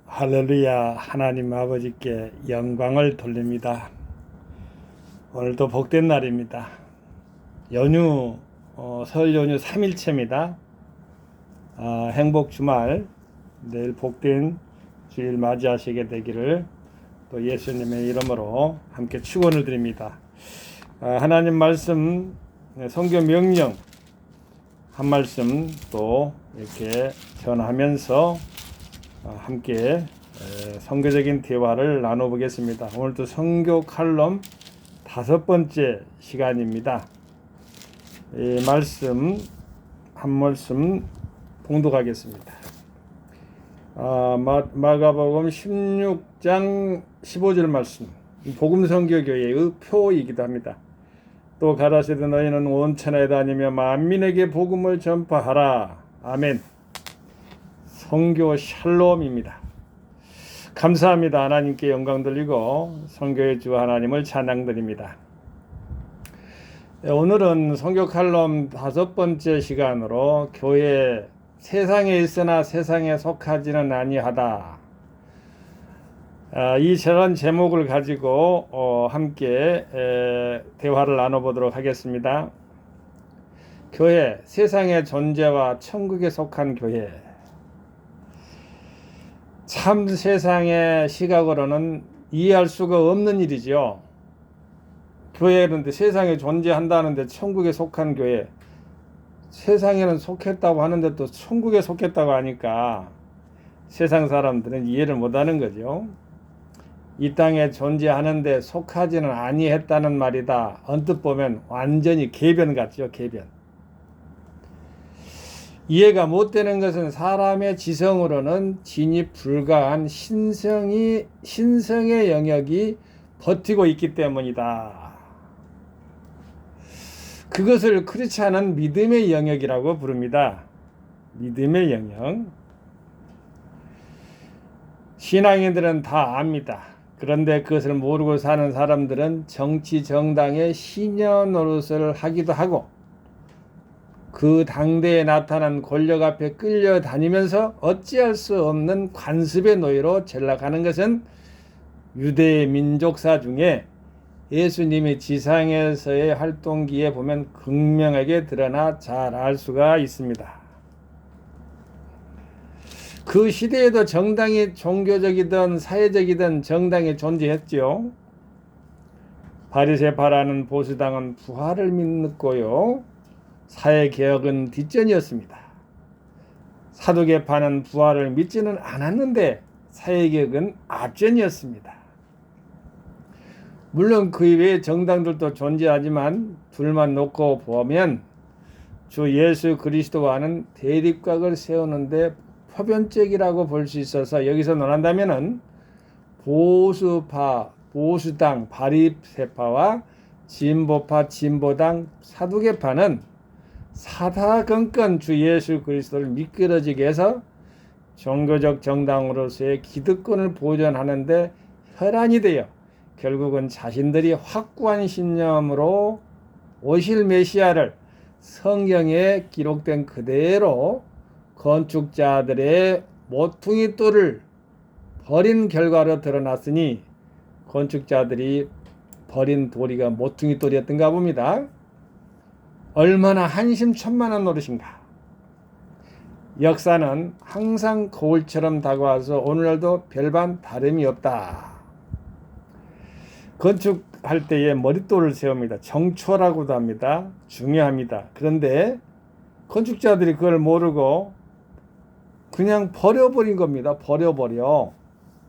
할렐루야. 하나님 아버지께 영광을 돌립니다. 오늘도 복된 날입니다. 연휴 설 연휴 3일째입니다. 행복 주말, 내일 복된 주일 맞이하시게 되기를 또 예수님의 이름으로 함께 축원을 드립니다. 하나님 말씀, 성경 명령 한 말씀 또 이렇게 전하면서 함께 성교적인 대화를 나눠보겠습니다. 오늘도 성교 칼럼 5번째 시간입니다. 이 말씀 한 말씀 봉독하겠습니다. 마가복음 16장 15절 말씀, 복음성교교회의 표이기도 합니다. 또 가라사대 너희는 온 천하에 다니며 만민에게 복음을 전파하라. 아멘. 성교 샬롬입니다. 감사합니다. 하나님께 영광 돌리고 성교의 주 하나님을 찬양드립니다. 오늘은 성교 칼럼 5번째 시간으로 교회 세상에 있으나 세상에 속하지는 아니하다. 이 저런 제목을 가지고 함께 대화를 나눠보도록 하겠습니다. 교회, 세상의 존재와 천국에 속한 교회. 참 세상의 시각으로는 이해할 수가 없는 일이죠. 교회는 세상에 존재한다는데 천국에 속한 교회, 세상에는 속했다고 하는데 또 천국에 속했다고 하니까 세상 사람들은 이해를 못하는 거죠. 이 땅에 존재하는데 속하지는 아니했다는 말이다. 언뜻 보면 완전히 개변 같죠. 개변. 이해가 못 되는 것은 사람의 지성으로는 진입 불가한 신성의 영역이 버티고 있기 때문이다. 그것을 그렇지 않은 믿음의 영역이라고 부릅니다. 믿음의 영역. 신앙인들은 다 압니다. 그런데 그것을 모르고 사는 사람들은 정치 정당의 시녀 노릇을 하기도 하고 그 당대에 나타난 권력 앞에 끌려다니면서 어찌할 수 없는 관습의 노예로 전락하는 것은 유대 민족사 중에 예수님의 지상에서의 활동기에 보면 극명하게 드러나 잘 알 수가 있습니다. 그 시대에도 정당이 종교적이든 사회적이든 정당이 존재했죠. 바리새파라는 보수당은 부활을 믿고요. 사회개혁은 뒷전이었습니다. 사두개파는 부활을 믿지는 않았는데 사회개혁은 앞전이었습니다. 물론 그 이외의 정당들도 존재하지만 둘만 놓고 보면 주 예수 그리스도와는 대립각을 세우는데 표변적이라고 볼 수 있어서 여기서 논한다면은 보수당 바리새파와 진보파 진보당 사두개파는 사사건건 주 예수 그리스도를 미끄러지게 해서 종교적 정당으로서의 기득권을 보존하는데 혈안이 되어 결국은 자신들이 확고한 신념으로 오실 메시아를 성경에 기록된 그대로 건축자들의 모퉁이 돌을 버린 결과로 드러났으니 건축자들이 버린 도리가 모퉁이 돌이었던가 봅니다. 얼마나 한심천만한 노릇인가. 역사는 항상 거울처럼 다가와서 오늘날도 별반 다름이 없다. 건축할 때에 머릿돌을 세웁니다. 정초라고도 합니다. 중요합니다. 그런데 건축자들이 그걸 모르고 그냥 버려버린 겁니다. 버려버려.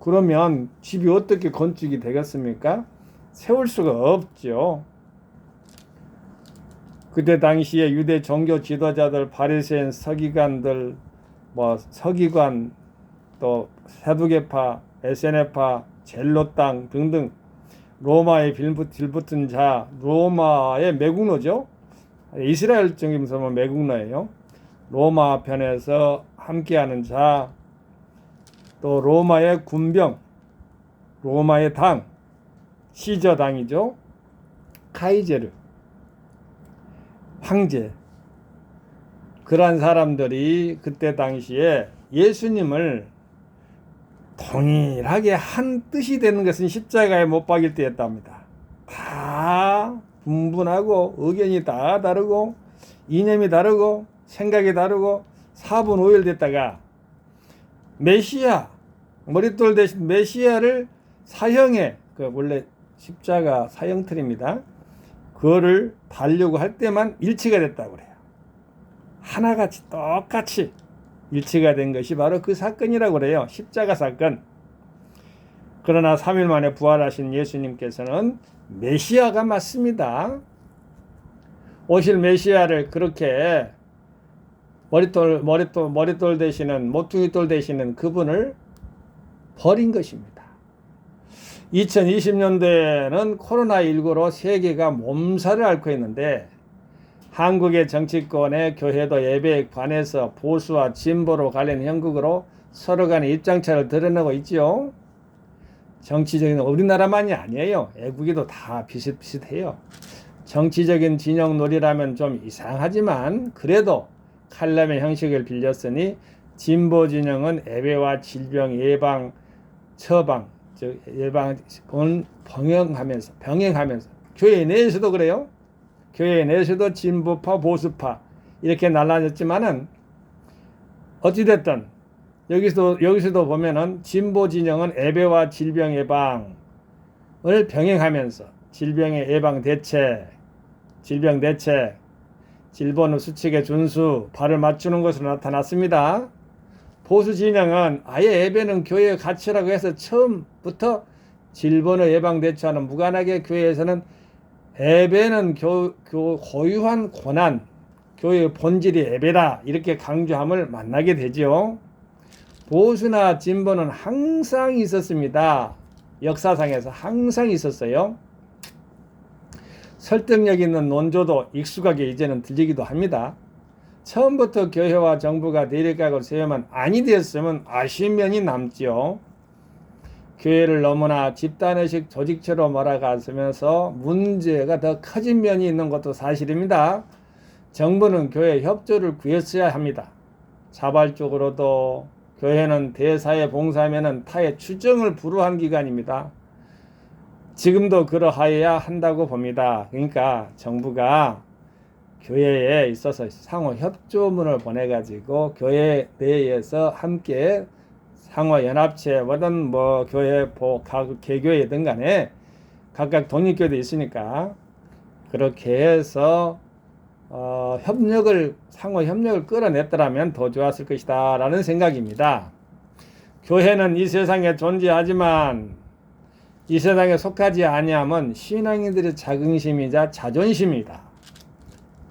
그러면 집이 어떻게 건축이 되겠습니까? 세울 수가 없죠. 그때 당시에 유대 종교 지도자들, 바리새인, 서기관들, 서기관, 또 사두개파, 에세네파, 젤롯당 등등 로마에 빌붙은 자, 로마의 매국노죠. 이스라엘 정임서 매국노예요. 로마 편에서 함께하는 자, 또 로마의 군병, 로마의 당, 시저당이죠. 카이제르, 황제. 그러한 사람들이 그때 당시에 예수님을 동일하게 한 뜻이 되는 것은 십자가에 못 박일 때였답니다. 다 분분하고 의견이 다 다르고 이념이 다르고 생각이 다르고 사분오열됐다가 메시아, 머릿돌 대신 메시아를 사형에, 원래 십자가 사형틀입니다. 그거를 달려고 할 때만 일치가 됐다고 그래요. 하나같이 똑같이 일치가 된 것이 바로 그 사건이라고 그래요. 십자가 사건. 그러나 3일 만에 부활하신 예수님께서는 메시아가 맞습니다. 오실 메시아를 그렇게 머릿돌 되시는, 모퉁이돌 되시는 그분을 버린 것입니다. 2020년대에는 코로나19로 세계가 몸살을 앓고 있는데 한국의 정치권의 교회도 예배에 관해서 보수와 진보로 갈린 형국으로 서로 간의 입장차를 드러내고 있지요. 정치적인 우리나라만이 아니에요. 외국에도 다 비슷비슷해요. 정치적인 진영 놀이라면 좀 이상하지만 그래도 칼럼의 형식을 빌렸으니 진보 진영은 예배와 질병 예방, 처방, 즉 예방을 병행하면서 교회 내에서도 그래요. 교회 내에서도 진보파, 보수파 이렇게 나눠졌지만은 어찌됐든 여기서도 보면은 진보 진영은 예배와 질병 예방을 병행하면서 질병의 예방 대책, 질병 대책, 질본의 수칙의 준수, 발을 맞추는 것으로 나타났습니다. 보수 진영은 아예 예배는 교회의 가치라고 해서 처음부터 질본의 예방 대처와는 무관하게 교회에서는 예배는 고유한 고난, 교회의 본질이 예배다 이렇게 강조함을 만나게 되죠. 보수나 진보는 항상 있었습니다. 역사상에서 항상 있었어요. 설득력 있는 논조도 익숙하게 이제는 들리기도 합니다. 처음부터 교회와 정부가 대립각을 세우면 아니 되었으면 아쉬운 면이 남지요. 교회를 너무나 집단의식 조직체로 몰아가면서 문제가 더 커진 면이 있는 것도 사실입니다. 정부는 교회 협조를 구했어야 합니다. 자발적으로도 교회는 대사에 봉사하면 타의 추정을 불허한 기관입니다. 지금도 그러하여야 한다고 봅니다. 그러니까 정부가 교회에 있어서 상호 협조문을 보내가지고 교회 내에서 함께 상호 연합체든 교회 각 개교회든 간에 각각 독립교회도 있으니까 그렇게 해서 상호 협력을 끌어냈더라면 더 좋았을 것이다 라는 생각입니다. 교회는 이 세상에 존재하지만 이 세상에 속하지 아니함은 신앙인들의 자긍심이자 자존심이다.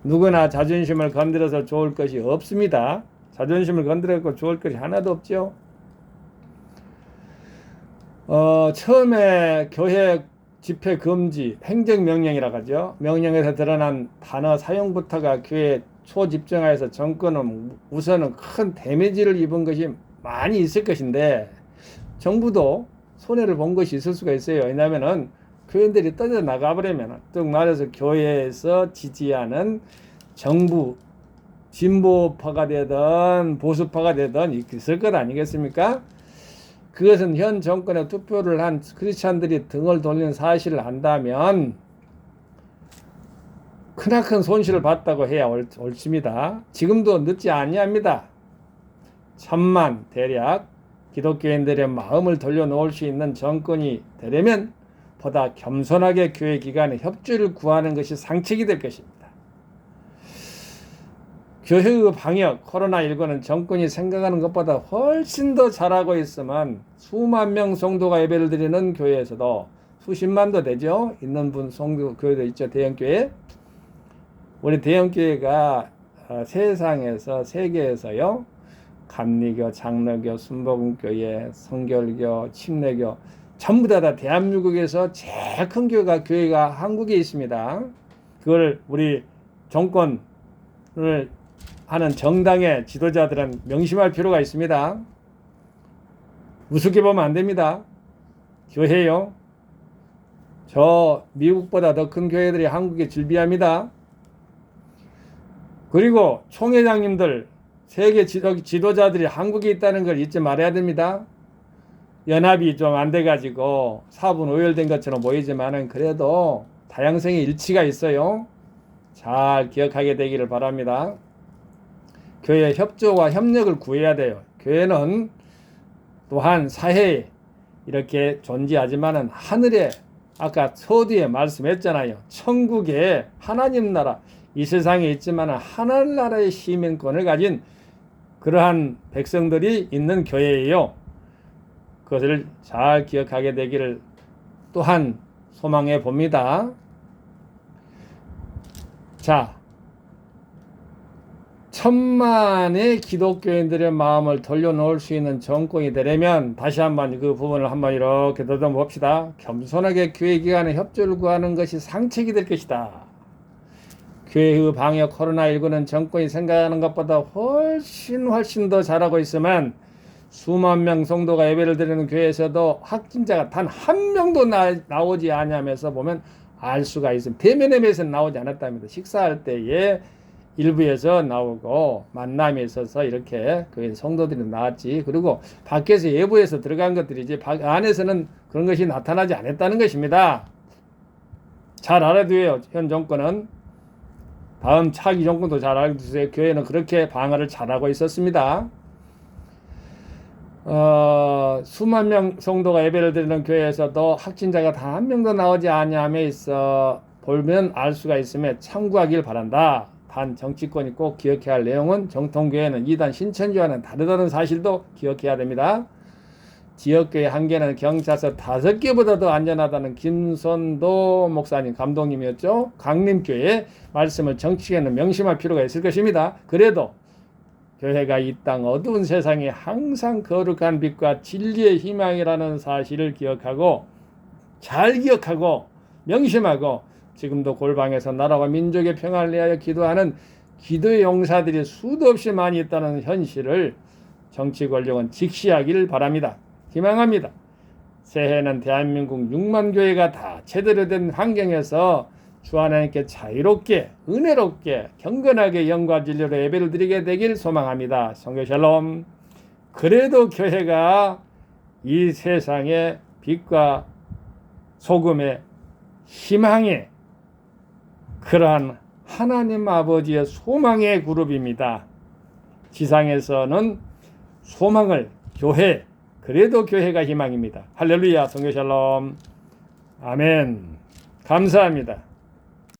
누구나 자존심을 건드려서 좋을 것이 없습니다. 자존심을 건드렸고 좋을 것이 하나도 없죠. 처음에 교회 집회 금지 행정명령이라고 하죠. 명령에서 드러난 단어 사용부터가 교회에 초집중하여서 정권은 우선은 큰 데미지를 입은 것이 많이 있을 것인데 정부도 손해를 본 것이 있을 수가 있어요. 왜냐하면은 교인들이 떠져 나가버리면 즉 말해서 교회에서 지지하는 정부 진보파가 되든 보수파가 되든 있을 것 아니겠습니까? 그것은 현 정권에 투표를 한 크리스찬들이 등을 돌린 사실을 안다면 크나큰 손실을 봤다고 해야 옳습니다. 지금도 늦지 아니합니다. 천만 대략 기독교인들의 마음을 돌려놓을 수 있는 정권이 되려면 보다 겸손하게 교회 기관의 협조를 구하는 것이 상책이 될 것입니다. 교회의 방역, 코로나19는 정권이 생각하는 것보다 훨씬 더 잘하고 있으면 수만 명 성도가 예배를 드리는 교회에서도 수십만도 되죠. 있는 분 성도 교회도 있죠. 대형교회. 우리 대형교회가 세상에서 세계에서요. 감리교, 장로교, 순복음교회, 성결교, 침례교 전부 다 대한민국에서 제일 큰 교회가 한국에 있습니다. 그걸 우리 정권을 하는 정당의 지도자들은 명심할 필요가 있습니다. 우습게 보면 안 됩니다. 교회요. 저 미국보다 더 큰 교회들이 한국에 즐비합니다. 그리고 총회장님들 세계 지도자들이 한국에 있다는 걸 잊지 말아야 됩니다. 연합이 좀 안 돼가지고 사분 오열된 것처럼 보이지만은 그래도 다양성의 일치가 있어요. 잘 기억하게 되기를 바랍니다. 교회 협조와 협력을 구해야 돼요. 교회는 또한 사회에 이렇게 존재하지만은 하늘에 아까 서두에 말씀했잖아요. 천국에 하나님 나라 이 세상에 있지만 하늘나라의 시민권을 가진 그러한 백성들이 있는 교회예요. 그것을 잘 기억하게 되기를 또한 소망해 봅니다. 자, 천만의 기독교인들의 마음을 돌려놓을 수 있는 정권이 되려면 다시 한번 그 부분을 한번 이렇게 더듬어 봅시다. 겸손하게 교회 기관의 협조를 구하는 것이 상책이 될 것이다. 교회의 방역 코로나19는 정권이 생각하는 것보다 훨씬 더 잘하고 있으면 수만 명 성도가 예배를 드리는 교회에서도 확진자가 단 한 명도 나오지 않냐면서 보면 알 수가 있습니다. 대면 예배에서는 나오지 않았답니다. 식사할 때에 일부에서 나오고 만남에 있어서 이렇게 그 성도들이 나왔지. 그리고 밖에서 예부에서 들어간 것들이지 안에서는 그런 것이 나타나지 않았다는 것입니다. 잘 알아두어요. 현 정권은. 다음 차기 정권도 잘 알아두세요. 교회는 그렇게 방어를 잘하고 있었습니다. 수만 명 성도가 예배를 드리는 교회에서도 확진자가 단 한 명도 나오지 않냐며 있어 보면 알 수가 있으며 참고하길 바란다. 단 정치권이 꼭 기억해야 할 내용은 정통교회는 이단 신천지와는 다르다는 사실도 기억해야 됩니다. 지역교회 한 개는 경찰서 5개보다도 안전하다는 김선도 목사님 감독님이었죠. 강림교회 말씀을 정치계는 명심할 필요가 있을 것입니다. 그래도 교회가 이 땅 어두운 세상에 항상 거룩한 빛과 진리의 희망이라는 사실을 기억하고 잘 기억하고 명심하고 지금도 골방에서 나라와 민족의 평화를 위하여 기도하는 기도의 용사들이 수도 없이 많이 있다는 현실을 정치 권력은 직시하기를 바랍니다. 희망합니다. 새해는 대한민국 6만 교회가 다 제대로 된 환경에서 주 하나님께 자유롭게 은혜롭게 경건하게 영과 진리로 예배를 드리게 되길 소망합니다. 성교 샬롬. 그래도 교회가 이 세상의 빛과 소금의 희망의 그러한 하나님 아버지의 소망의 그룹입니다. 지상에서는 소망을 교회, 그래도 교회가 희망입니다. 할렐루야, 성교 샬롬. 아멘. 감사합니다.